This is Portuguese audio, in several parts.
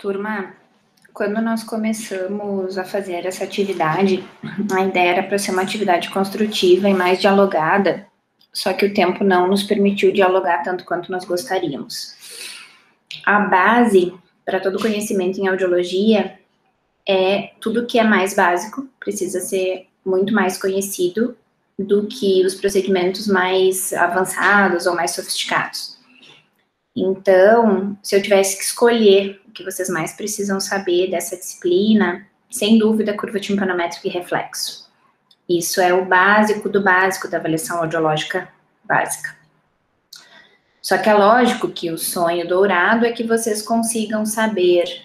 Turma, quando nós começamos a fazer essa atividade, a ideia era para ser uma atividade construtiva e mais dialogada, só que o tempo não nos permitiu dialogar tanto quanto nós gostaríamos. A base para todo conhecimento em audiologia é tudo que é mais básico, precisa ser muito mais conhecido do que os procedimentos mais avançados ou mais sofisticados. Então, se eu tivesse que escolher o que vocês mais precisam saber dessa disciplina, sem dúvida, curva timpanométrica e reflexo. Isso é o básico do básico da avaliação audiológica básica. Só que é lógico que o sonho dourado é que vocês consigam saber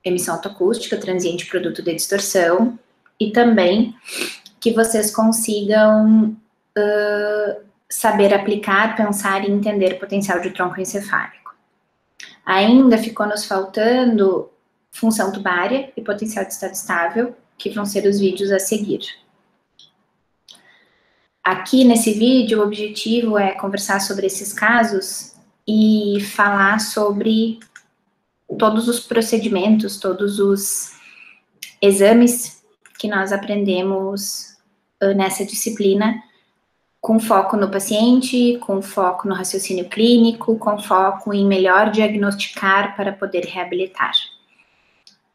emissão autoacústica, transiente, produto de distorção, e também que vocês consigam saber aplicar, pensar e entender potencial de tronco encefálico. Ainda ficou nos faltando função tubária e potencial de estado estável, que vão ser os vídeos a seguir. Aqui nesse vídeo, o objetivo é conversar sobre esses casos e falar sobre todos os procedimentos, todos os exames que nós aprendemos nessa disciplina, com foco no paciente, com foco no raciocínio clínico, com foco em melhor diagnosticar para poder reabilitar.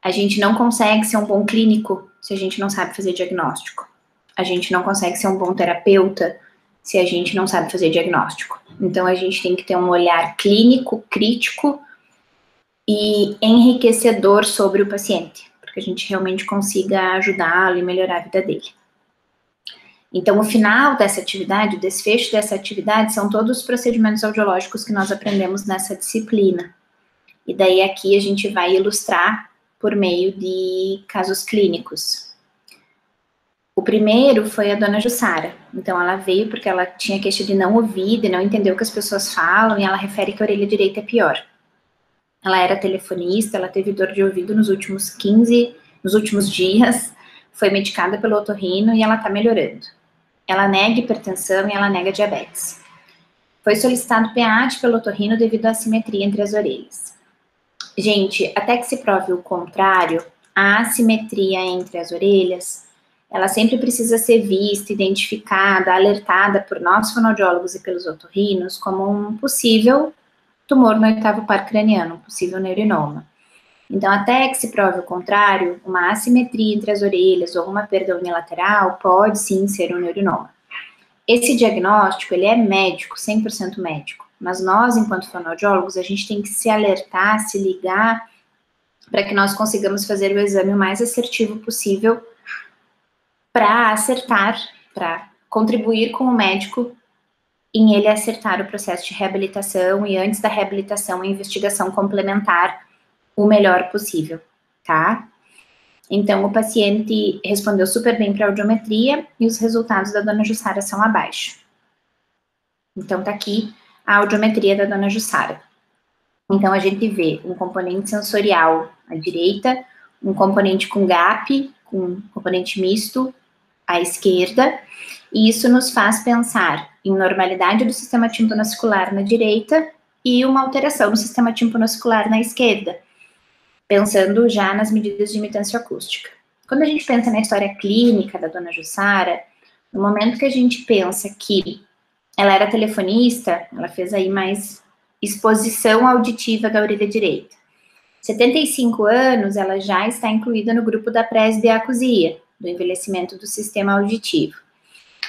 A gente não consegue ser um bom clínico se a gente não sabe fazer diagnóstico. A gente não consegue ser um bom terapeuta se a gente não sabe fazer diagnóstico. Então, a gente tem que ter um olhar clínico, crítico e enriquecedor sobre o paciente, para que a gente realmente consiga ajudá-lo e melhorar a vida dele. Então, o final dessa atividade, o desfecho dessa atividade, são todos os procedimentos audiológicos que nós aprendemos nessa disciplina. E daí aqui a gente vai ilustrar por meio de casos clínicos. O primeiro foi a dona Jussara. Então, ela veio porque ela tinha queixa de não ouvir, de não entender o que as pessoas falam, e ela refere que a orelha direita é pior. Ela era telefonista, ela teve dor de ouvido nos últimos dias, foi medicada pelo otorrino e ela tá melhorando. Ela nega hipertensão e ela nega diabetes. Foi solicitado PAT pelo otorrino devido à assimetria entre as orelhas. Gente, até que se prove o contrário, a assimetria entre as orelhas, ela sempre precisa ser vista, identificada, alertada por nós fonoaudiólogos e pelos otorrinos como um possível tumor no oitavo par craniano, um possível neurinoma. Então, até que se prove o contrário, uma assimetria entre as orelhas ou uma perda unilateral pode sim ser um neurinoma. Esse diagnóstico, ele é médico, 100% médico, mas nós, enquanto fonoaudiólogos, a gente tem que se alertar, se ligar, para que nós consigamos fazer o exame o mais assertivo possível para acertar, para contribuir com o médico em ele acertar o processo de reabilitação e antes da reabilitação, a investigação complementar o melhor possível, tá? Então, o paciente respondeu super bem para a audiometria e os resultados da dona Jussara são abaixo. Então, tá aqui a audiometria da dona Jussara. Então, a gente vê um componente sensorial à direita, um componente com gap, com um componente misto à esquerda, e isso nos faz pensar em normalidade do sistema timpanoauricular na direita e uma alteração no sistema timpanoauricular na esquerda, pensando já nas medidas de imitância acústica. Quando a gente pensa na história clínica da dona Jussara, no momento que a gente pensa que ela era telefonista, ela fez aí mais exposição auditiva da orelha direita. 75 anos, ela já está incluída no grupo da presbiacusia, do envelhecimento do sistema auditivo.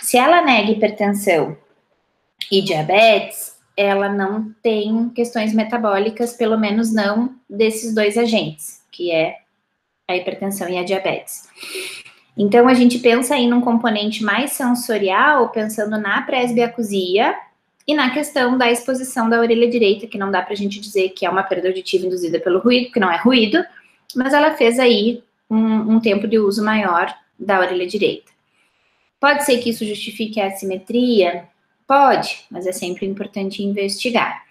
Se ela nega hipertensão e diabetes, ela não tem questões metabólicas, pelo menos não desses dois agentes, que é a hipertensão e a diabetes. Então, a gente pensa aí num componente mais sensorial, pensando na presbiacusia e na questão da exposição da orelha direita, que não dá pra gente dizer que é uma perda auditiva induzida pelo ruído, porque não é ruído, mas ela fez aí um tempo de uso maior da orelha direita. Pode ser que isso justifique a assimetria? Pode, mas é sempre importante investigar.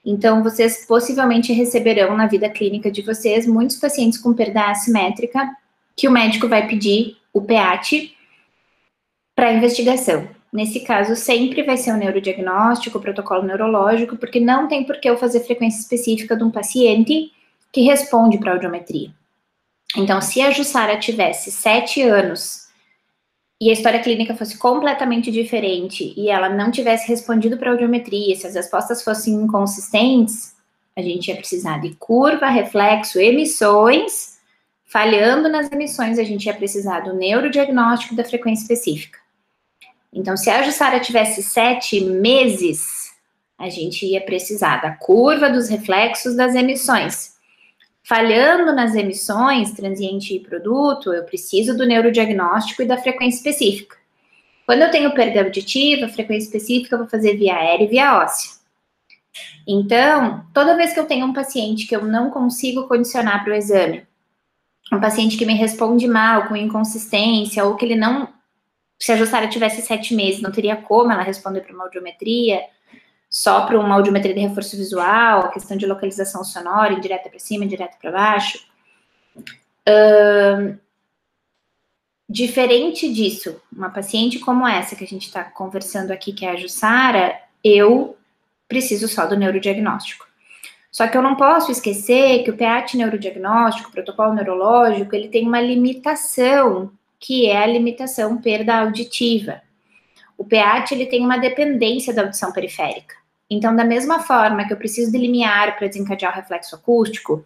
Então, vocês possivelmente receberão na vida clínica de vocês muitos pacientes com perda assimétrica que o médico vai pedir o PAT para investigação. Nesse caso, sempre vai ser um neurodiagnóstico, protocolo neurológico, porque não tem por que eu fazer frequência específica de um paciente que responde para a audiometria. Então, se a Jussara tivesse 7 anos e a história clínica fosse completamente diferente e ela não tivesse respondido para a audiometria, se as respostas fossem inconsistentes, a gente ia precisar de curva, reflexo, emissões. Falhando nas emissões, a gente ia precisar do neurodiagnóstico da frequência específica. Então, se a Jussara tivesse 7 meses, a gente ia precisar da curva, dos reflexos, das emissões. Falhando nas emissões, transiente e produto, eu preciso do neurodiagnóstico e da frequência específica. Quando eu tenho perda auditiva, frequência específica, eu vou fazer via aérea e via óssea. Então, toda vez que eu tenho um paciente que eu não consigo condicionar para o exame, um paciente que me responde mal, com inconsistência, ou que ele não... Se a Jussara tivesse 7 meses, não teria como ela responder para uma audiometria, só para uma audiometria de reforço visual, a questão de localização sonora, indireta para cima, indireta para baixo. Diferente disso, uma paciente como essa que a gente está conversando aqui, que é a Jussara, eu preciso só do neurodiagnóstico. Só que eu não posso esquecer que o PEAT neurodiagnóstico, o protocolo neurológico, ele tem uma limitação, que é a limitação perda auditiva. O PEAT, ele tem uma dependência da audição periférica. Então, da mesma forma que eu preciso de limiar para desencadear o reflexo acústico,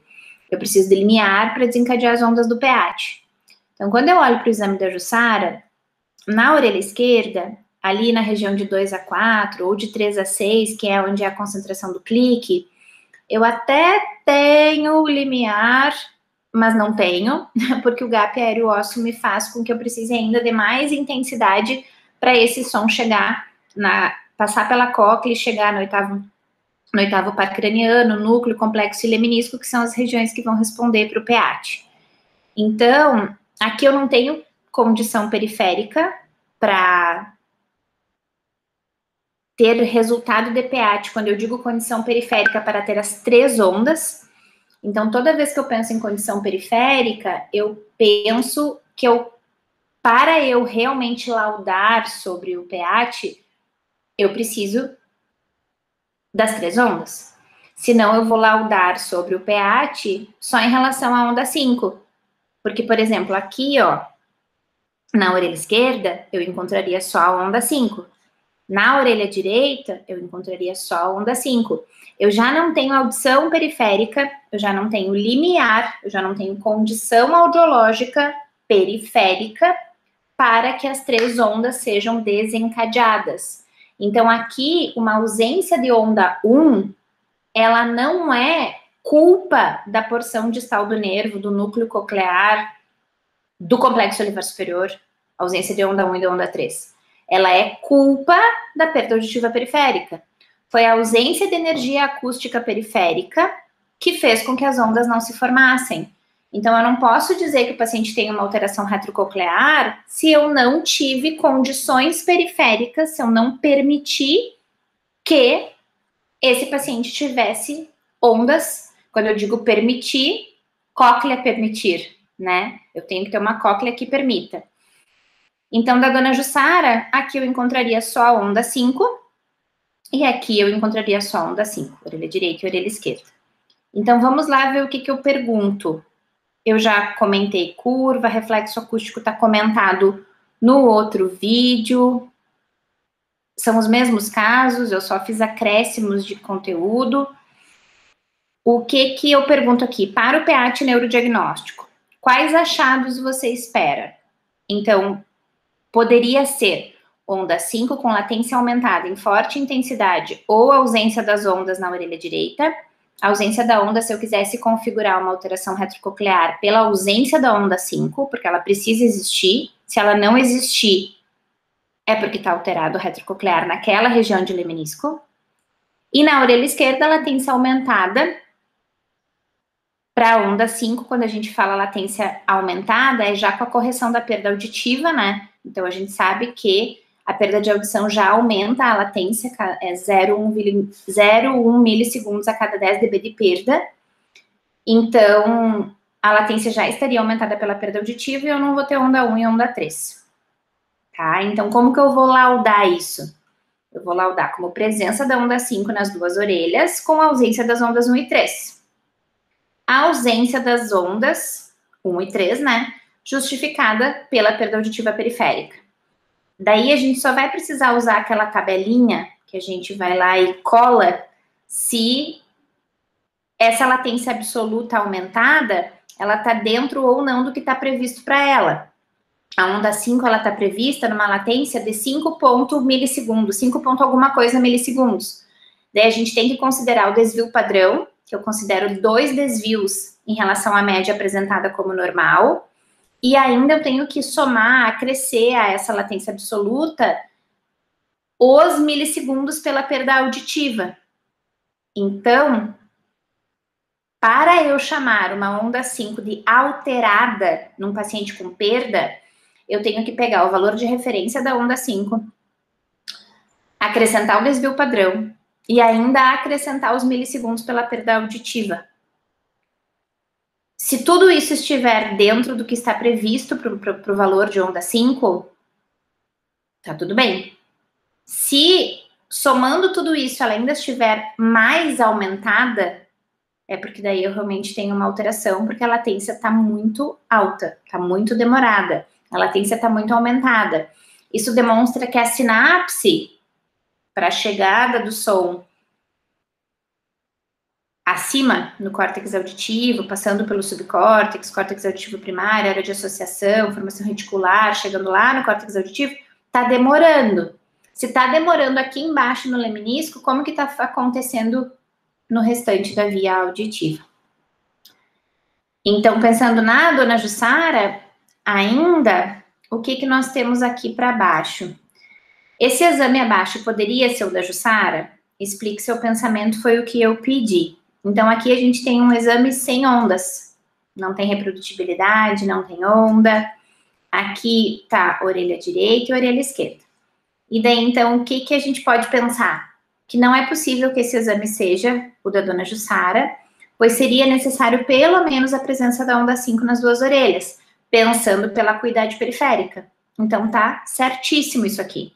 eu preciso de limiar para desencadear as ondas do PEAT. Então, quando eu olho para o exame da Jussara, na orelha esquerda, ali na região de 2 a 4 ou de 3 a 6, que é onde é a concentração do clique, eu até tenho limiar, mas não tenho, porque o gap aéreo-ósseo me faz com que eu precise ainda de mais intensidade para esse som chegar, passar pela cóclea e chegar no oitavo par craniano, núcleo, complexo e leminisco, que são as regiões que vão responder para o PEAT. Então, aqui eu não tenho condição periférica para ter resultado de PEAT. Quando eu digo condição periférica, para ter as 3 ondas. Então, toda vez que eu penso em condição periférica, eu penso que para eu realmente laudar sobre o PEAT, eu preciso das 3 ondas. Senão, eu vou laudar sobre o PEAT só em relação à onda 5. Porque, por exemplo, aqui, ó, na orelha esquerda, eu encontraria só a onda 5. Na orelha direita, eu encontraria só a onda 5. Eu já não tenho audição periférica, eu já não tenho limiar, eu já não tenho condição audiológica periférica para que as 3 ondas sejam desencadeadas. Então, aqui, uma ausência de onda 1, ela não é culpa da porção distal do nervo, do núcleo coclear, do complexo olivar superior, ausência de onda 1 e de onda 3. Ela é culpa da perda auditiva periférica. Foi a ausência de energia acústica periférica que fez com que as ondas não se formassem. Então, eu não posso dizer que o paciente tem uma alteração retrococlear se eu não tive condições periféricas, se eu não permitir que esse paciente tivesse ondas. Quando eu digo permitir, cóclea permitir, né? Eu tenho que ter uma cóclea que permita. Então, da dona Jussara, aqui eu encontraria só a onda 5, e aqui eu encontraria só a onda 5, orelha direita e orelha esquerda. Então, vamos lá ver o que eu pergunto. Eu já comentei curva, reflexo acústico está comentado no outro vídeo. São os mesmos casos, eu só fiz acréscimos de conteúdo. O que eu pergunto aqui? Para o PEAT neurodiagnóstico, quais achados você espera? Então, poderia ser onda 5 com latência aumentada em forte intensidade ou ausência das ondas na orelha direita. A ausência da onda, se eu quisesse configurar uma alteração retrococlear pela ausência da onda 5, porque ela precisa existir. Se ela não existir, é porque está alterado o retrococlear naquela região de leminisco. E na orelha esquerda, a latência aumentada para a onda 5, quando a gente fala latência aumentada, é já com a correção da perda auditiva, né? Então, a gente sabe que a perda de audição já aumenta a latência, é 0,1 milissegundos a cada 10 dB de perda. Então, a latência já estaria aumentada pela perda auditiva e eu não vou ter onda 1 e onda 3. Tá? Então, como que eu vou laudar isso? Eu vou laudar como presença da onda 5 nas 2 orelhas, com ausência das ondas 1 e 3. a ausência das ondas 1 e 3, né? Justificada pela perda auditiva periférica. Daí a gente só vai precisar usar aquela tabelinha que a gente vai lá e cola se essa latência absoluta aumentada, ela está dentro ou não do que está previsto para ela. A onda 5, ela está prevista numa latência de 5 milissegundos, 5 alguma coisa milissegundos. Daí a gente tem que considerar o desvio padrão, que eu considero 2 desvios em relação à média apresentada como normal, e ainda eu tenho que somar, acrescer a essa latência absoluta os milissegundos pela perda auditiva. Então, para eu chamar uma onda 5 de alterada num paciente com perda, eu tenho que pegar o valor de referência da onda 5, acrescentar o desvio padrão e ainda acrescentar os milissegundos pela perda auditiva. Se tudo isso estiver dentro do que está previsto para o valor de onda 5, tá tudo bem. Se, somando tudo isso, ela ainda estiver mais aumentada, é porque daí eu realmente tenho uma alteração, porque a latência está muito alta, está muito demorada, a latência está muito aumentada. Isso demonstra que a sinapse para a chegada do som acima no córtex auditivo, passando pelo subcórtex, córtex auditivo primário, área de associação, formação reticular, chegando lá no córtex auditivo, está demorando. Se está demorando aqui embaixo no leminisco, como que está acontecendo no restante da via auditiva? Então, pensando na dona Jussara, ainda, o que nós temos aqui para baixo? Esse exame abaixo poderia ser o da Jussara? Explique seu pensamento, foi o que eu pedi. Então, aqui a gente tem um exame sem ondas. Não tem reprodutibilidade, não tem onda. Aqui tá orelha direita e orelha esquerda. E daí, então, o que a gente pode pensar? Que não é possível que esse exame seja o da dona Jussara, pois seria necessário pelo menos a presença da onda 5 nas duas orelhas, pensando pela acuidade periférica. Então, tá certíssimo isso aqui.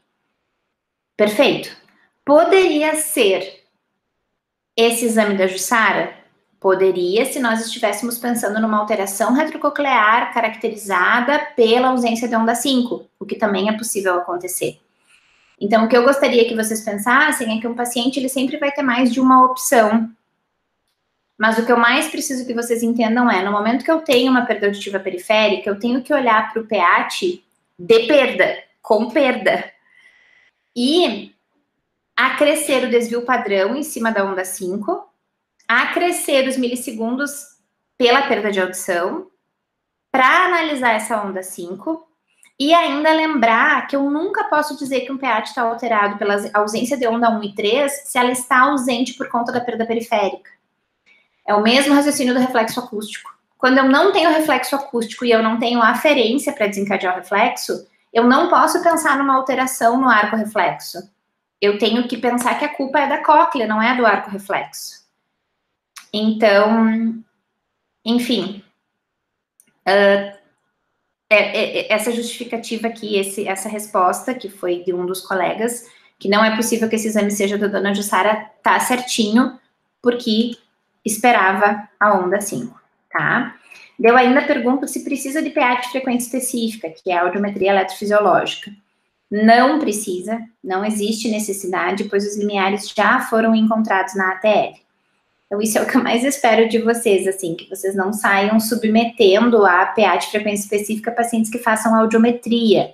Perfeito. Poderia ser esse exame da Jussara? Poderia, se nós estivéssemos pensando numa alteração retrococlear caracterizada pela ausência de onda 5, o que também é possível acontecer. Então, o que eu gostaria que vocês pensassem é que um paciente, ele sempre vai ter mais de uma opção. Mas o que eu mais preciso que vocês entendam é, no momento que eu tenho uma perda auditiva periférica, eu tenho que olhar para o PEAT de perda, com perda. E acrescer o desvio padrão em cima da onda 5, acrescer os milissegundos pela perda de audição, para analisar essa onda 5, e ainda lembrar que eu nunca posso dizer que um PEAT está alterado pela ausência de onda 1 e 3 se ela está ausente por conta da perda periférica. É o mesmo raciocínio do reflexo acústico. Quando eu não tenho reflexo acústico e eu não tenho aferência para desencadear o reflexo, eu não posso pensar numa alteração no arco reflexo. Eu tenho que pensar que a culpa é da cóclea, não é do arco reflexo. Então, enfim, essa justificativa aqui, essa resposta, que foi de um dos colegas, que não é possível que esse exame seja da dona Jussara, tá certinho, porque esperava a onda 5, tá? Eu ainda pergunto se precisa de PA de frequência específica, que é a audiometria eletrofisiológica. Não precisa, não existe necessidade, pois os limiares já foram encontrados na ATL. Então, isso é o que eu mais espero de vocês, assim, que vocês não saiam submetendo a PA de frequência específica a pacientes que façam audiometria.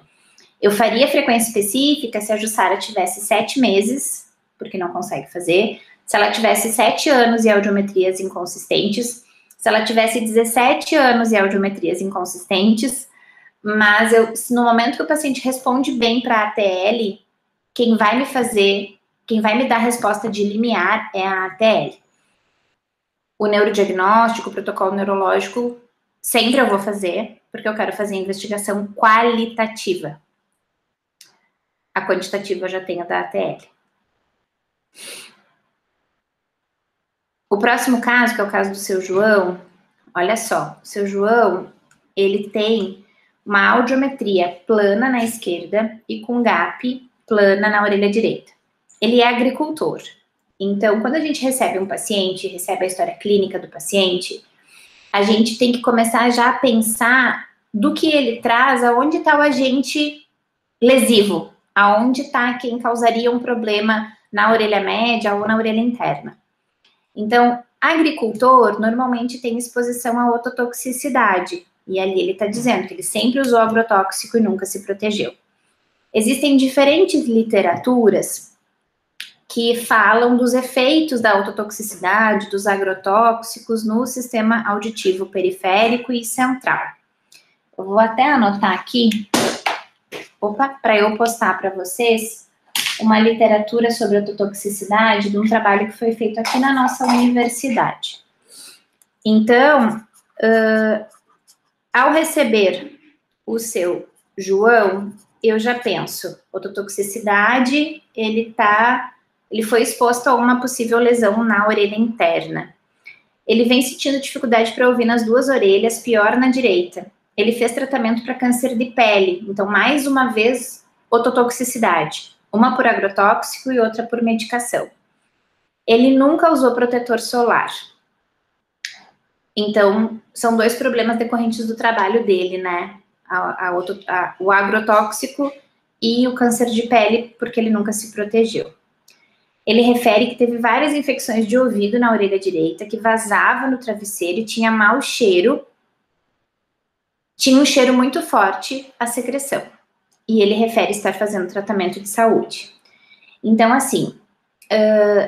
Eu faria frequência específica se a Jussara tivesse 7 meses, porque não consegue fazer, se ela tivesse 7 anos e audiometrias inconsistentes, se ela tivesse 17 anos e audiometrias inconsistentes, mas no momento que o paciente responde bem para a ATL, quem vai me dar a resposta de limiar é a ATL. O neurodiagnóstico, o protocolo neurológico, sempre eu vou fazer, porque eu quero fazer investigação qualitativa. A quantitativa eu já tenho da ATL. O próximo caso, que é o caso do seu João, olha só, o seu João, ele tem uma audiometria plana na esquerda e com gap plana na orelha direita. Ele é agricultor. Então, quando a gente recebe um paciente, recebe a história clínica do paciente, a gente tem que começar já a pensar do que ele traz, aonde está o agente lesivo, aonde está quem causaria um problema na orelha média ou na orelha interna. Então, agricultor normalmente tem exposição a ototoxicidade, e ali ele está dizendo que ele sempre usou agrotóxico e nunca se protegeu. Existem diferentes literaturas que falam dos efeitos da ototoxicidade, dos agrotóxicos no sistema auditivo periférico e central. Eu vou até anotar aqui, para eu postar para vocês uma literatura sobre ototoxicidade de um trabalho que foi feito aqui na nossa universidade. Então, ao receber o seu João, eu já penso, ototoxicidade, ele foi exposto a uma possível lesão na orelha interna. Ele vem sentindo dificuldade para ouvir nas duas orelhas, pior na direita. Ele fez tratamento para câncer de pele, então, mais uma vez, ototoxicidade. Uma por agrotóxico e outra por medicação. Ele nunca usou protetor solar. Então, são dois problemas decorrentes do trabalho dele, né? O agrotóxico e o câncer de pele, porque ele nunca se protegeu. Ele refere que teve várias infecções de ouvido na orelha direita, que vazava no travesseiro e tinha mau cheiro. Tinha um cheiro muito forte, a secreção. E ele refere estar fazendo tratamento de saúde. Então, assim,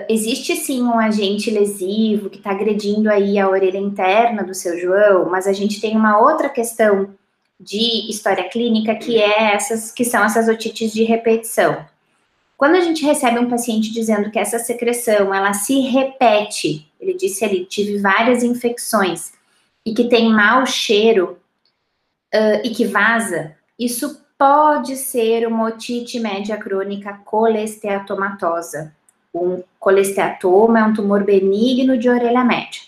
existe sim um agente lesivo que está agredindo aí a orelha interna do seu João, mas a gente tem uma outra questão de história clínica que são essas otites de repetição. Quando a gente recebe um paciente dizendo que essa secreção, ela se repete, ele disse ali, tive várias infecções, e que tem mau cheiro, e que vaza, isso pode ser uma otite média crônica colesteatomatosa. Um colesteatoma é um tumor benigno de orelha média.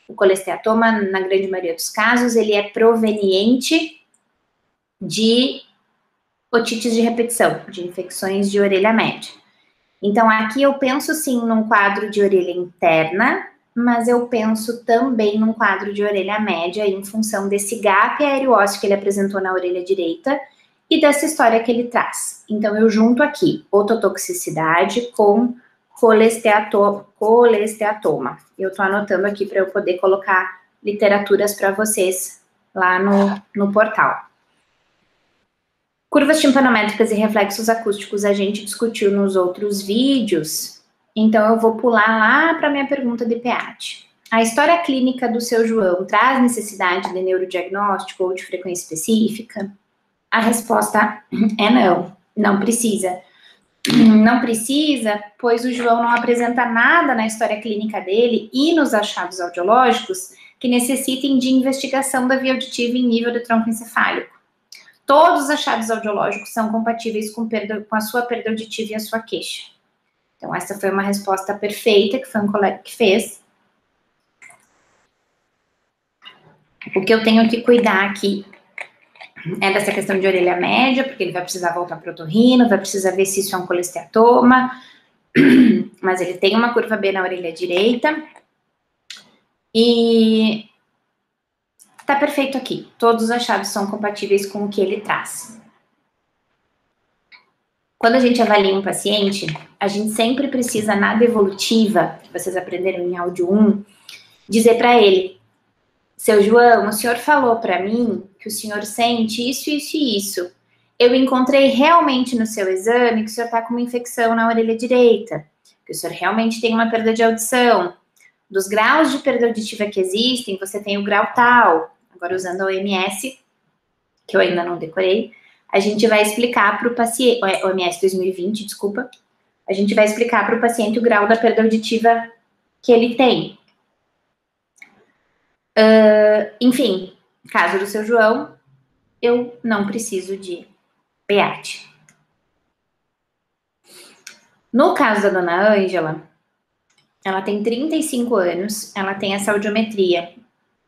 O colesteatoma, na grande maioria dos casos, ele é proveniente de otites de repetição, de infecções de orelha média. Então, aqui eu penso sim num quadro de orelha interna, mas eu penso também num quadro de orelha média em função desse gap aereósseo que ele apresentou na orelha direita e dessa história que ele traz. Então, eu junto aqui ototoxicidade com colesteatoma. Eu tô anotando aqui para eu poder colocar literaturas para vocês lá no portal. Curvas timpanométricas e reflexos acústicos a gente discutiu nos outros vídeos, então eu vou pular lá para minha pergunta de PEAT. A história clínica do seu João traz necessidade de neurodiagnóstico ou de frequência específica? A resposta é não, não precisa. Não precisa, pois o João não apresenta nada na história clínica dele e nos achados audiológicos que necessitem de investigação da via auditiva em nível de tronco encefálico. Todos os achados audiológicos são compatíveis com a sua perda auditiva e a sua queixa. Então, essa foi uma resposta perfeita, que foi um colega que fez. O que eu tenho que cuidar aqui é dessa questão de orelha média, porque ele vai precisar voltar para o otorrino, vai precisar ver se isso é um colesteatoma, mas ele tem uma curva B na orelha direita. E tá perfeito aqui. Todos os achados são compatíveis com o que ele traz. Quando a gente avalia um paciente, a gente sempre precisa, na devolutiva, que vocês aprenderam em áudio 1, dizer para ele: seu João, o senhor falou para mim que o senhor sente isso, isso e isso. Eu encontrei realmente no seu exame que o senhor está com uma infecção na orelha direita, que o senhor realmente tem uma perda de audição. Dos graus de perda auditiva que existem, você tem o grau tal. Agora, usando a OMS, que eu ainda não decorei, a gente vai explicar para o paciente, OMS 2020, desculpa, a gente vai explicar para o paciente o grau da perda auditiva que ele tem. Enfim, caso do seu João, eu não preciso de PEAT. No caso da dona Ângela, ela tem 35 anos, ela tem essa audiometria,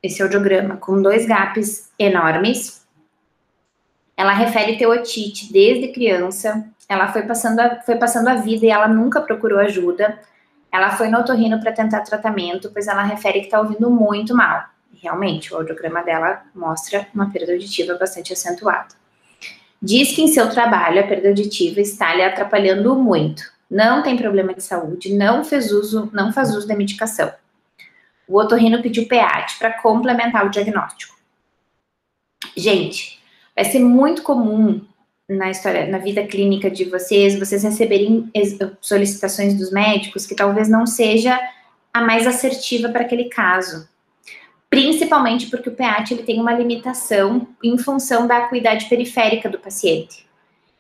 esse audiograma com 2 gaps enormes. Ela refere ter otite desde criança. Ela foi passando a vida e ela nunca procurou ajuda. Ela foi no otorrino para tentar tratamento, pois ela refere que está ouvindo muito mal. Realmente, o audiograma dela mostra uma perda auditiva bastante acentuada. Diz que em seu trabalho a perda auditiva está lhe atrapalhando muito. Não tem problema de saúde, não faz uso da medicação. O otorrino pediu PEAT para complementar o diagnóstico. Gente, vai ser muito comum na vida clínica de vocês receberem solicitações dos médicos que talvez não seja a mais assertiva para aquele caso. Principalmente porque o PEAT ele tem uma limitação em função da acuidade periférica do paciente.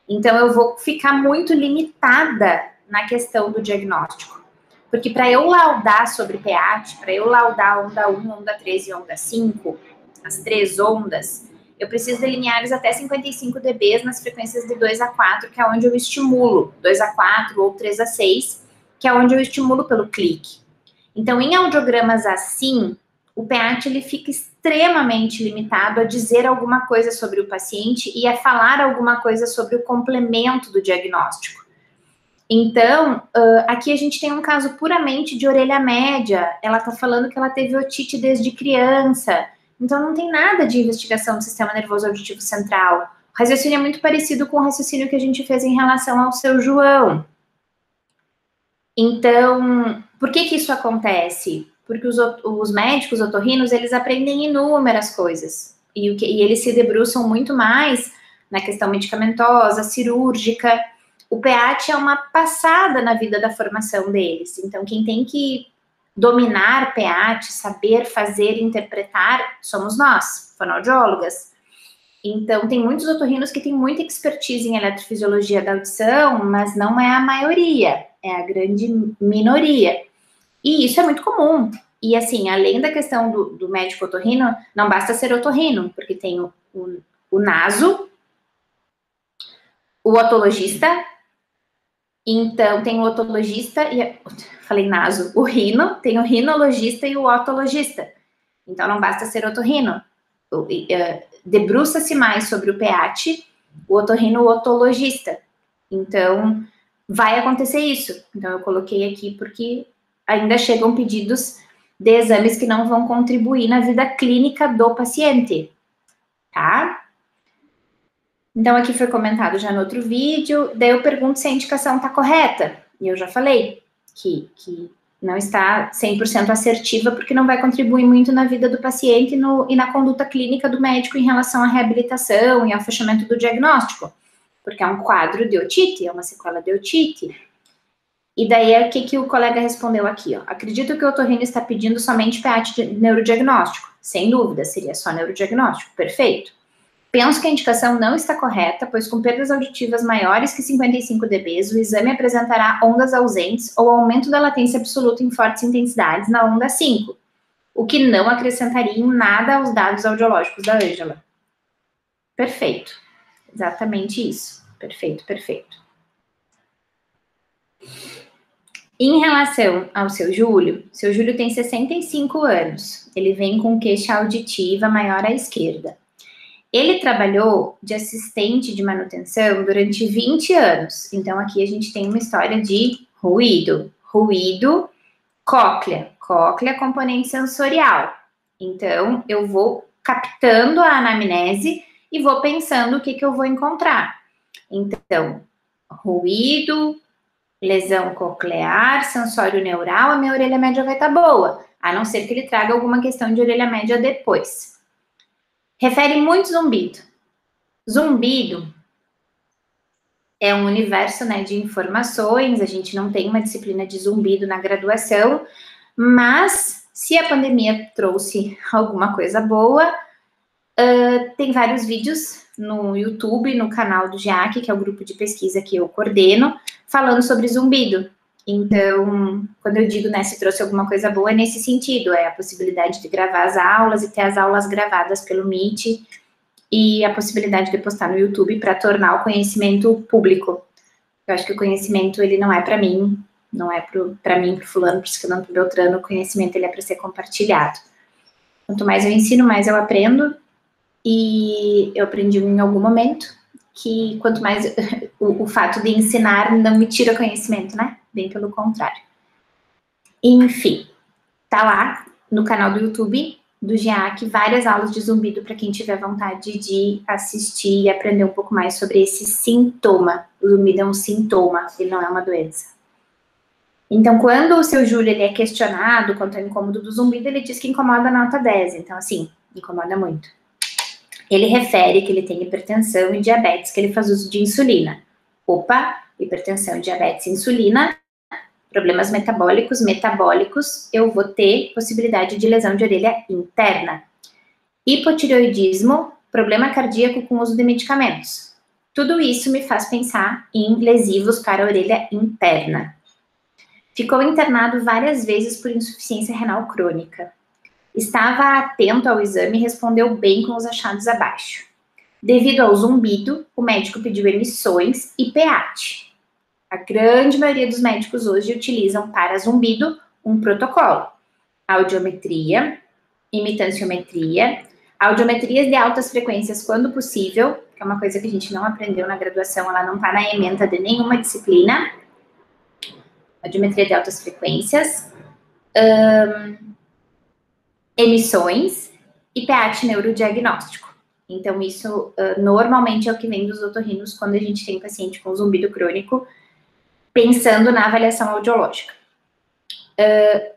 Então, eu vou ficar muito limitada na questão do diagnóstico. Porque para eu laudar sobre PEAT, para eu laudar onda 1, onda 3 e onda 5, as 3 ondas, eu preciso de limiares até 55 dB nas frequências de 2 a 4, que é onde eu estimulo, 2 a 4 ou 3 a 6, que é onde eu estimulo pelo clique. Então, em audiogramas assim, o PEAT ele fica extremamente limitado a dizer alguma coisa sobre o paciente e a falar alguma coisa sobre o complemento do diagnóstico. Então, aqui a gente tem um caso puramente de orelha média. Ela está falando que ela teve otite desde criança. Então, não tem nada de investigação do sistema nervoso auditivo central. O raciocínio é muito parecido com o raciocínio que a gente fez em relação ao seu João. Então, por que isso acontece? Porque os médicos otorrinos, eles aprendem inúmeras coisas. E eles se debruçam muito mais na questão medicamentosa, cirúrgica. O PEAT é uma passada na vida da formação deles. Então, quem tem que dominar PEAT, saber fazer e interpretar, somos nós, fonoaudiólogas. Então, tem muitos otorrinos que têm muita expertise em eletrofisiologia da audição, mas não é a maioria, é a grande minoria. E isso é muito comum. E, assim, além da questão do médico otorrino, não basta ser otorrino, porque tem o naso, o otologista, então tem o otologista, falei naso, o rino, tem o rinologista e o otologista. Então, não basta ser otorrino. Debruça-se mais sobre o PEAT, o otorrino, o otologista. Então, vai acontecer isso. Então, eu coloquei aqui porque ainda chegam pedidos de exames que não vão contribuir na vida clínica do paciente, tá? Então, aqui foi comentado já no outro vídeo, daí eu pergunto se a indicação está correta, e eu já falei que não está 100% assertiva, porque não vai contribuir muito na vida do paciente e na conduta clínica do médico em relação à reabilitação e ao fechamento do diagnóstico, porque é um quadro de otite, é uma sequela de otite. E daí, o que o colega respondeu aqui, ó? Acredito que o otorrino está pedindo somente PEAT de neurodiagnóstico. Sem dúvida, seria só neurodiagnóstico. Perfeito. Penso que a indicação não está correta, pois com perdas auditivas maiores que 55 dB, o exame apresentará ondas ausentes ou aumento da latência absoluta em fortes intensidades na onda 5, o que não acrescentaria em nada aos dados audiológicos da Ângela. Perfeito. Exatamente isso. Perfeito, perfeito. Em relação ao seu Júlio tem 65 anos. Ele vem com queixa auditiva maior à esquerda. Ele trabalhou de assistente de manutenção durante 20 anos. Então, aqui a gente tem uma história de ruído. Ruído, cóclea. Cóclea, componente sensorial. Então, eu vou captando a anamnese e vou pensando o que eu vou encontrar. Então, ruído, lesão coclear, sensório neural, a minha orelha média vai estar boa, a não ser que ele traga alguma questão de orelha média depois. Refere muito zumbido. Zumbido é um universo, né, de informações, a gente não tem uma disciplina de zumbido na graduação, mas se a pandemia trouxe alguma coisa boa, tem vários vídeos no YouTube, no canal do GEAC, que é o grupo de pesquisa que eu coordeno, falando sobre zumbido. Então, quando eu digo, né, se trouxe alguma coisa boa, é nesse sentido, é a possibilidade de gravar as aulas e ter as aulas gravadas pelo Meet e a possibilidade de postar no YouTube para tornar o conhecimento público. Eu acho que o conhecimento, ele não é para mim, não é para mim, para o fulano, para o ciclano, para o beltrano, o conhecimento, ele é para ser compartilhado. Quanto mais eu ensino, mais eu aprendo, e eu aprendi em algum momento que quanto mais o fato de ensinar não me tira conhecimento, né? Bem pelo contrário. Enfim, tá lá no canal do YouTube do GEAC várias aulas de zumbido para quem tiver vontade de assistir e aprender um pouco mais sobre esse sintoma. O zumbido é um sintoma, ele não é uma doença. Então, quando o seu Júlio ele é questionado quanto ao incômodo do zumbido, ele diz que incomoda nota 10. Então, assim, incomoda muito. Ele refere que ele tem hipertensão e diabetes, que ele faz uso de insulina. Opa, hipertensão, diabetes e insulina, problemas metabólicos, eu vou ter possibilidade de lesão de orelha interna. Hipotireoidismo, problema cardíaco com uso de medicamentos. Tudo isso me faz pensar em lesivos para a orelha interna. Ficou internado várias vezes por insuficiência renal crônica. Estava atento ao exame e respondeu bem com os achados abaixo. Devido ao zumbido, o médico pediu emissões e PEAT. A grande maioria dos médicos hoje utilizam para zumbido um protocolo. Audiometria, imitanciometria, audiometrias de altas frequências quando possível, que é uma coisa que a gente não aprendeu na graduação, ela não está na ementa de nenhuma disciplina. Audiometria de altas frequências, emissões e PEAT neurodiagnóstico. Então, isso normalmente é o que vem dos otorrinos quando a gente tem paciente com zumbido crônico, pensando na avaliação audiológica.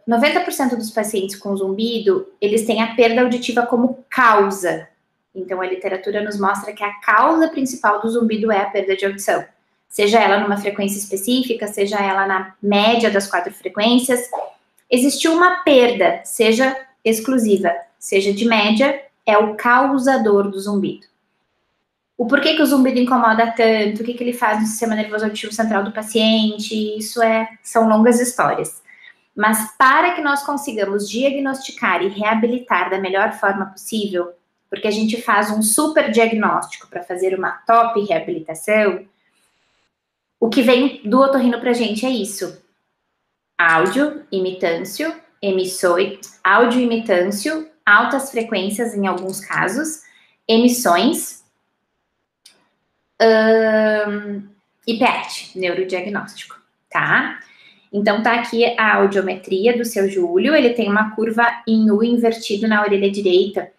90% dos pacientes com zumbido, eles têm a perda auditiva como causa. Então, a literatura nos mostra que a causa principal do zumbido é a perda de audição. Seja ela numa frequência específica, seja ela na média das 4 frequências. Existiu uma perda, seja exclusiva, seja de média, é o causador do zumbido. O porquê que o zumbido incomoda tanto, o que ele faz no sistema nervoso auditivo central do paciente, são longas histórias. Mas para que nós consigamos diagnosticar e reabilitar da melhor forma possível, porque a gente faz um super diagnóstico para fazer uma top reabilitação, o que vem do otorrino pra gente é isso. Áudio, imitância, emissões, áudio, imitância, altas frequências em alguns casos, emissões e PET, neurodiagnóstico, tá? Então, tá aqui a audiometria do seu Júlio, ele tem uma curva em U invertido na orelha direita,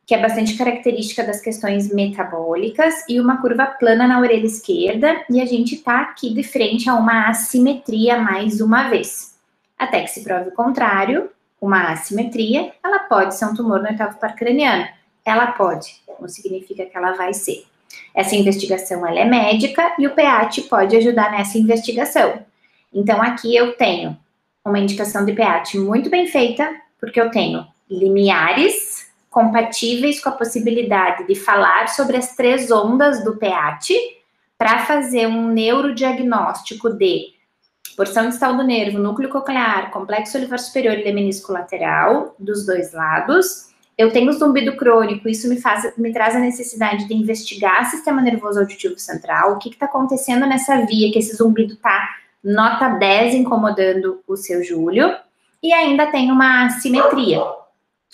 que é bastante característica das questões metabólicas, e uma curva plana na orelha esquerda, e a gente tá aqui de frente a uma assimetria mais uma vez. Até que se prove o contrário, uma assimetria, ela pode ser um tumor no oitavo par craniano. Ela pode, não significa que ela vai ser. Essa investigação, ela é médica, e o PEAT pode ajudar nessa investigação. Então, aqui eu tenho uma indicação de PEAT muito bem feita, porque eu tenho limiares compatíveis com a possibilidade de falar sobre as 3 ondas do PEAT para fazer um neurodiagnóstico de porção distal do nervo, núcleo coclear, complexo olivar superior e menisco lateral, dos 2 lados. Eu tenho zumbido crônico, isso me traz a necessidade de investigar sistema nervoso auditivo central, o que está acontecendo nessa via, que esse zumbido está nota 10 incomodando o seu Júlio, e ainda tem uma assimetria.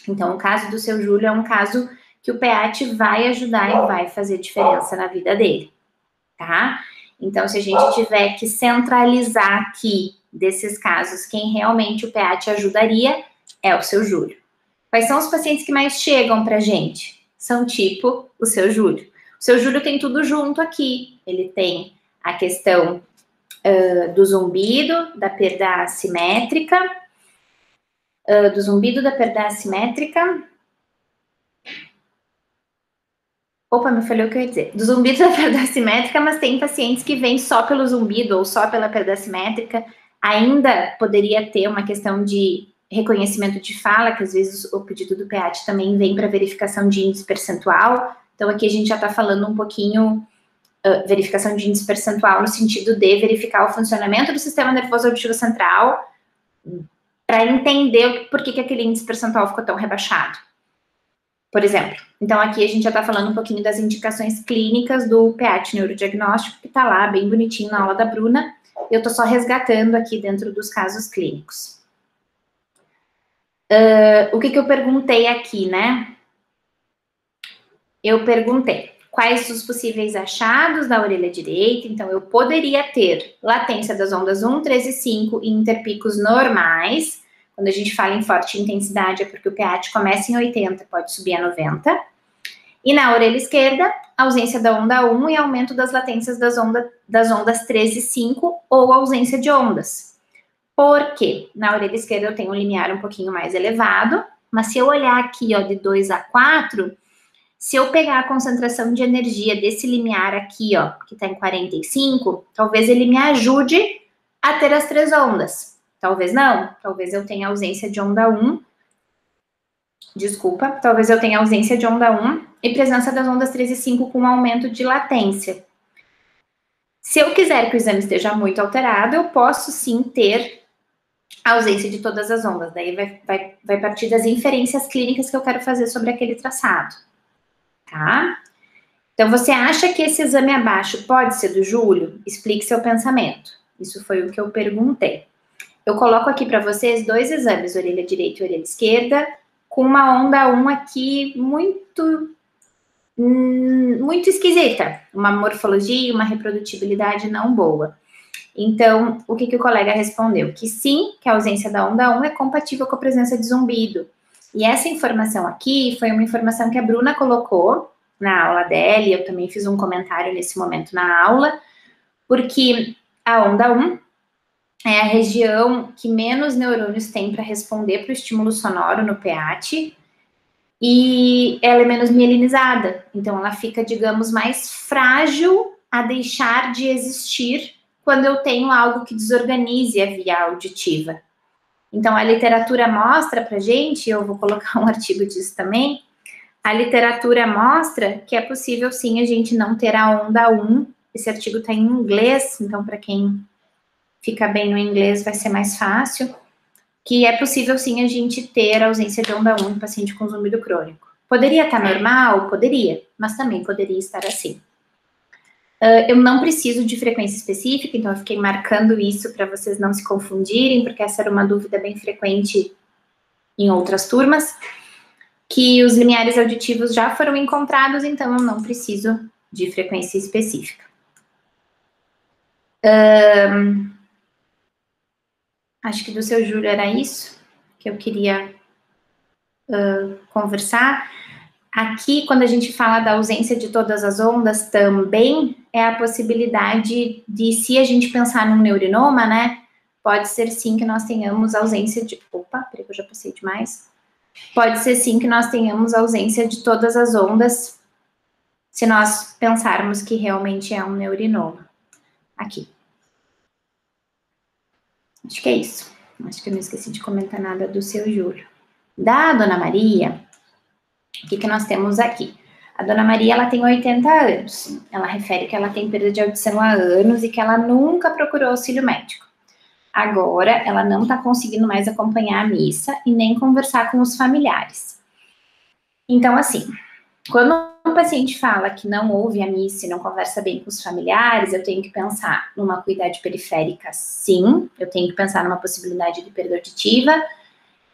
Então, o caso do seu Júlio é um caso que o PEAT vai ajudar e vai fazer diferença na vida dele, tá? Então, se a gente tiver que centralizar aqui desses casos, quem realmente o PEAT ajudaria é o seu Júlio. Quais são os pacientes que mais chegam pra gente? São tipo o seu Júlio. O seu Júlio tem tudo junto aqui. Ele tem a questão do zumbido, da perda assimétrica, Opa, me falhou o que eu ia dizer. Do zumbido da perda assimétrica, mas tem pacientes que vêm só pelo zumbido ou só pela perda assimétrica. Ainda poderia ter uma questão de reconhecimento de fala, que às vezes o pedido do PEAT também vem para verificação de índice percentual. Então, aqui a gente já está falando um pouquinho verificação de índice percentual no sentido de verificar o funcionamento do sistema nervoso auditivo central para entender por que aquele índice percentual ficou tão rebaixado. Por exemplo, então aqui a gente já está falando um pouquinho das indicações clínicas do PEAT neurodiagnóstico, que está lá bem bonitinho na aula da Bruna. Eu estou só resgatando aqui dentro dos casos clínicos. O que eu perguntei aqui, né? Eu perguntei quais os possíveis achados da orelha direita. Então, eu poderia ter latência das ondas 1, 3 e 5 em interpicos normais, Quando a gente fala em forte intensidade, é porque o pH começa em 80, pode subir a 90. E na orelha esquerda, ausência da onda 1 e aumento das latências das ondas 3 e 5, ou ausência de ondas. Por quê? Na orelha esquerda eu tenho um limiar um pouquinho mais elevado, mas se eu olhar aqui, ó, de 2 a 4, se eu pegar a concentração de energia desse limiar aqui, ó, que está em 45, talvez ele me ajude a ter as 3 ondas. Talvez não, talvez eu tenha ausência de onda 1, talvez eu tenha ausência de onda 1 e presença das ondas 3 e 5 com aumento de latência. Se eu quiser que o exame esteja muito alterado, eu posso sim ter a ausência de todas as ondas. Daí vai partir das inferências clínicas que eu quero fazer sobre aquele traçado. Tá? Então, você acha que esse exame abaixo pode ser do Júlio? Explique seu pensamento. Isso foi o que eu perguntei. Eu coloco aqui para vocês 2 exames, orelha direita e orelha esquerda, com uma onda 1 aqui muito esquisita. Uma morfologia, uma reprodutibilidade não boa. Então, o que o colega respondeu? Que sim, que a ausência da onda 1 é compatível com a presença de zumbido. E essa informação aqui foi uma informação que a Bruna colocou na aula dela, e eu também fiz um comentário nesse momento na aula, porque a onda 1 é a região que menos neurônios tem para responder para o estímulo sonoro no PAT, e ela é menos mielinizada, então ela fica, digamos, mais frágil a deixar de existir quando eu tenho algo que desorganize a via auditiva. Então, a literatura mostra pra gente, eu vou colocar um artigo disso também, a literatura mostra que é possível sim a gente não ter a onda 1, esse artigo está em inglês, então para quem fica bem no inglês vai ser mais fácil, que é possível sim a gente ter a ausência de onda 1 em paciente com zumbido crônico. Poderia estar normal? Poderia, mas também poderia estar assim. Eu não preciso de frequência específica, então eu fiquei marcando isso para vocês não se confundirem, porque essa era uma dúvida bem frequente em outras turmas, que os limiares auditivos já foram encontrados, então eu não preciso de frequência específica. Acho que do seu Júlio era isso que eu queria conversar. Aqui, quando a gente fala da ausência de todas as ondas, também é a possibilidade de, se a gente pensar num neurinoma, né, pode ser sim que nós tenhamos ausência de... Opa, peraí que eu já passei demais. Pode ser sim que nós tenhamos ausência de todas as ondas, se nós pensarmos que realmente é um neurinoma. Aqui. Acho que é isso. Acho que eu não esqueci de comentar nada do seu Júlio. Da Dona Maria, o que nós temos aqui? A Dona Maria, ela tem 80 anos. Ela refere que ela tem perda de audição há anos e que ela nunca procurou auxílio médico. Agora, ela não está conseguindo mais acompanhar a missa e nem conversar com os familiares. Então, assim, quando um paciente fala que não ouve a missa e não conversa bem com os familiares, eu tenho que pensar numa acuidade periférica, sim. Eu tenho que pensar numa possibilidade de perda auditiva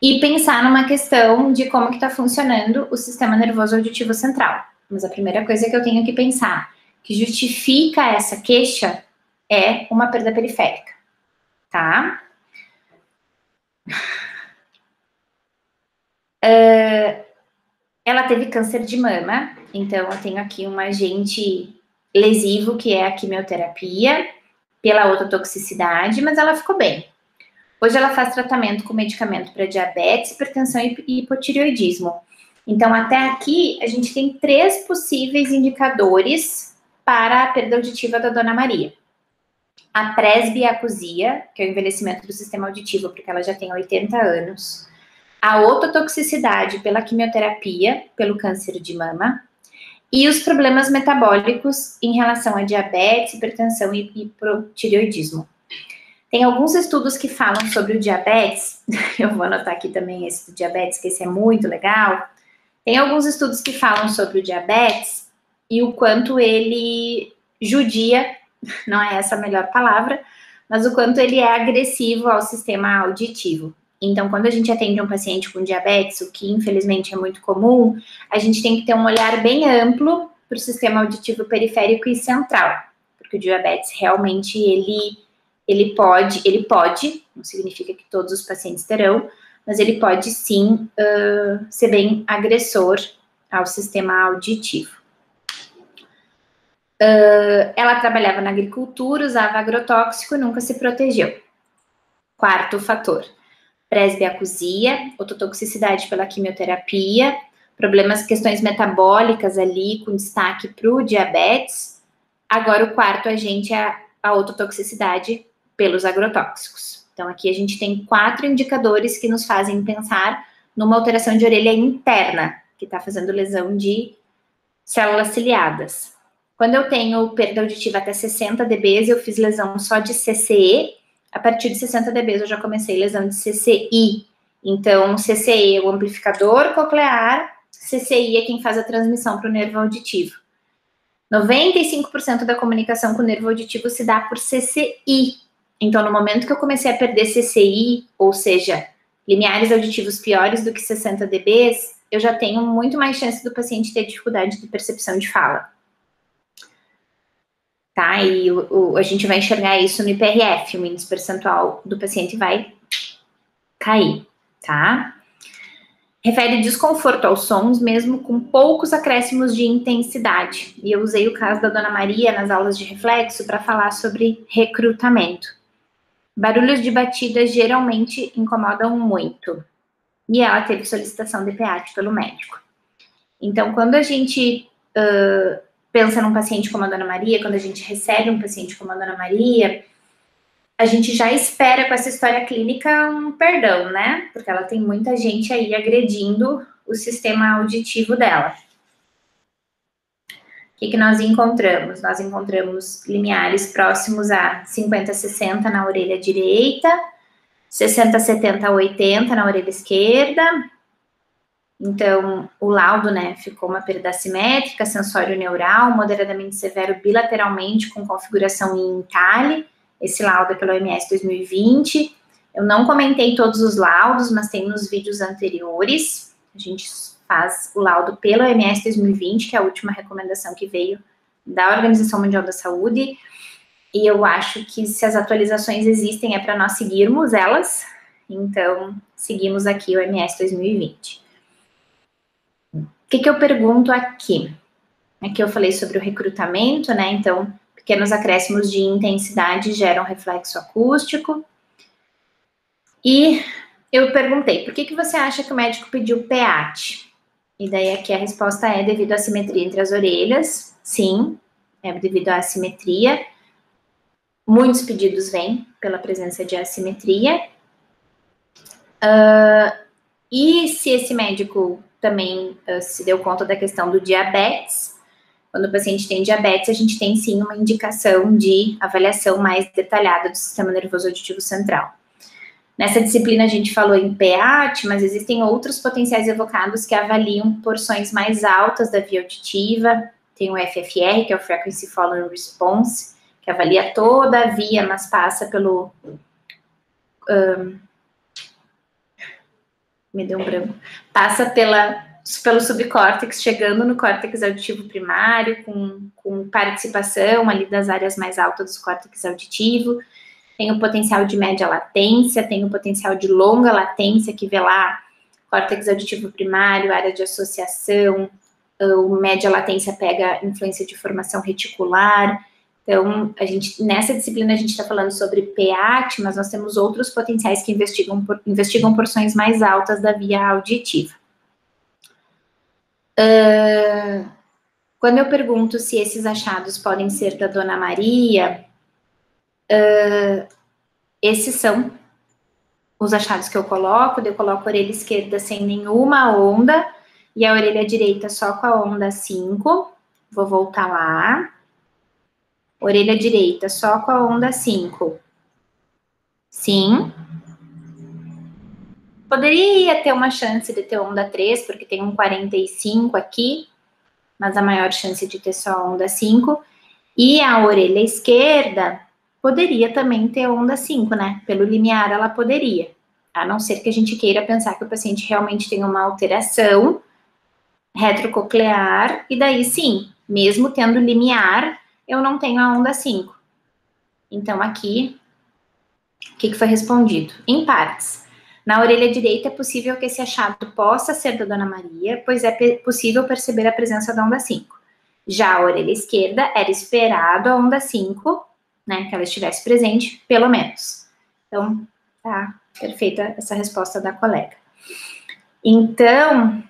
e pensar numa questão de como que está funcionando o sistema nervoso auditivo central. Mas a primeira coisa que eu tenho que pensar, que justifica essa queixa, é uma perda periférica, tá? Ela teve câncer de mama, então eu tenho aqui um agente lesivo, que é a quimioterapia, pela ototoxicidade, mas ela ficou bem. Hoje ela faz tratamento com medicamento para diabetes, hipertensão e hipotireoidismo. Então, até aqui, a gente tem 3 possíveis indicadores para a perda auditiva da Dona Maria. A presbiacusia, que é o envelhecimento do sistema auditivo, porque ela já tem 80 anos. A ototoxicidade pela quimioterapia, pelo câncer de mama. E os problemas metabólicos em relação a diabetes, hipertensão e hipotireoidismo. Tem alguns estudos que falam sobre o diabetes, eu vou anotar aqui também esse do diabetes, que esse é muito legal. Tem alguns estudos que falam sobre o diabetes e o quanto ele judia, não é essa a melhor palavra, mas o quanto ele é agressivo ao sistema auditivo. Então, quando a gente atende um paciente com diabetes, o que infelizmente é muito comum, a gente tem que ter um olhar bem amplo para o sistema auditivo periférico e central, porque o diabetes realmente ele pode, não significa que todos os pacientes terão, mas ele pode sim ser bem agressor ao sistema auditivo. Ela trabalhava na agricultura, usava agrotóxico e nunca se protegeu. Quarto fator, presbiacusia, ototoxicidade pela quimioterapia, problemas, questões metabólicas ali, com destaque para o diabetes. Agora, o quarto agente é a ototoxicidade pelos agrotóxicos. Então, aqui a gente tem 4 indicadores que nos fazem pensar numa alteração de orelha interna, que está fazendo lesão de células ciliadas. Quando eu tenho perda auditiva até 60 dB, eu fiz lesão só de CCE. A partir de 60 dB, eu já comecei lesão de CCI. Então, CCE é o amplificador coclear, CCI é quem faz a transmissão para o nervo auditivo. 95% da comunicação com o nervo auditivo se dá por CCI. Então, no momento que eu comecei a perder CCI, ou seja, limiares auditivos piores do que 60 dB, eu já tenho muito mais chance do paciente ter dificuldade de percepção de fala. Tá? E a gente vai enxergar isso no IPRF, o índice percentual do paciente vai cair, tá? Refere desconforto aos sons, mesmo com poucos acréscimos de intensidade. E eu usei o caso da Dona Maria nas aulas de reflexo para falar sobre recrutamento. Barulhos de batida geralmente incomodam muito. E ela teve solicitação de PEAT pelo médico. Então, quando a gente pensa num paciente como a Dona Maria, quando a gente recebe um paciente como a Dona Maria, a gente já espera com essa história clínica um perdão, né? Porque ela tem muita gente aí agredindo o sistema auditivo dela. O que nós encontramos? Nós encontramos limiares próximos a 50, 60 na orelha direita, 60, 70, 80 na orelha esquerda. Então, o laudo, né, ficou uma perda assimétrica, sensório-neural, moderadamente severo bilateralmente, com configuração em entalhe. Esse laudo é pelo OMS 2020. Eu não comentei todos os laudos, mas tem nos vídeos anteriores. A gente faz o laudo pelo OMS 2020, que é a última recomendação que veio da Organização Mundial da Saúde. E eu acho que se as atualizações existem é para nós seguirmos elas. Então, seguimos aqui o OMS 2020. O que eu pergunto aqui? Aqui eu falei sobre o recrutamento, né? Então, pequenos acréscimos de intensidade geram reflexo acústico. E eu perguntei, por que você acha que o médico pediu PEAT? E daí aqui a resposta é devido à assimetria entre as orelhas. Sim, é devido à assimetria. Muitos pedidos vêm pela presença de assimetria. E se esse médico também se deu conta da questão do diabetes, quando o paciente tem diabetes, a gente tem sim uma indicação de avaliação mais detalhada do sistema nervoso auditivo central. Nessa disciplina a gente falou em PEAT, mas existem outros potenciais evocados que avaliam porções mais altas da via auditiva. Tem o FFR, que é o Frequency Following Response, que avalia toda a via, mas passa pelo... me deu um branco. Passa pelo subcórtex, chegando no córtex auditivo primário, com participação ali das áreas mais altas do córtex auditivo. Tem o potencial de média latência, tem o potencial de longa latência, que vê lá córtex auditivo primário, área de associação, o média latência pega influência de formação reticular. Então, nessa disciplina a gente está falando sobre PEAT, mas nós temos outros potenciais que investigam porções mais altas da via auditiva. Quando eu pergunto se esses achados podem ser da Dona Maria, esses são os achados que eu coloco a orelha esquerda sem nenhuma onda, e a orelha direita só com a onda 5, vou voltar lá. Orelha direita só com a onda 5. Sim. Poderia ter uma chance de ter onda 3, porque tem um 45 aqui, mas a maior chance de ter só onda 5. E a orelha esquerda poderia também ter onda 5, né? Pelo limiar ela poderia. A não ser que a gente queira pensar que o paciente realmente tem uma alteração retrococlear, e daí sim, mesmo tendo limiar, eu não tenho a onda 5. Então, aqui, o que foi respondido? Em partes. Na orelha direita é possível que esse achado possa ser da Dona Maria, pois é possível perceber a presença da onda 5. Já a orelha esquerda era esperado a onda 5, né, que ela estivesse presente, pelo menos. Então, tá perfeita essa resposta da colega. Então,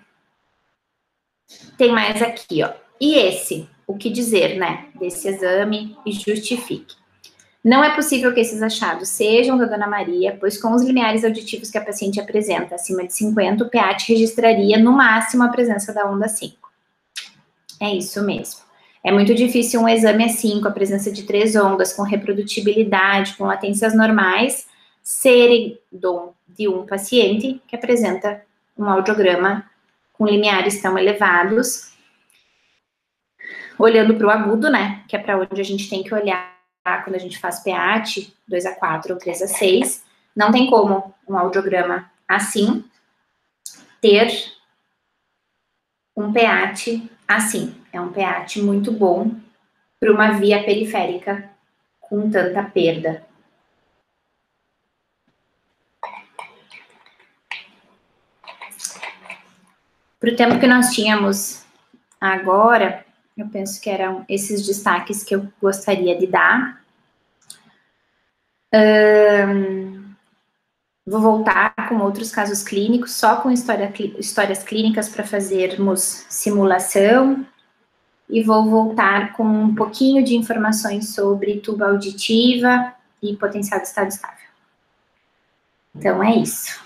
tem mais aqui, ó. E esse, o que dizer, né, desse exame e justifique. Não é possível que esses achados sejam da Dona Maria, pois com os limiares auditivos que a paciente apresenta acima de 50, o PEAT registraria no máximo a presença da onda 5. É isso mesmo. É muito difícil um exame assim, com a presença de 3 ondas, com reprodutibilidade, com latências normais, serem de um paciente que apresenta um audiograma com limiares tão elevados, olhando para o agudo, né, que é para onde a gente tem que olhar quando a gente faz PEAT, 2A4 ou 3A6, não tem como um audiograma assim ter um PEAT assim. É um PEAT muito bom para uma via periférica com tanta perda. Para o tempo que nós tínhamos agora, eu penso que eram esses destaques que eu gostaria de dar. Vou voltar com outros casos clínicos, só com histórias clínicas para fazermos simulação. E vou voltar com um pouquinho de informações sobre tuba auditiva e potencial de estado estável. Então, é isso.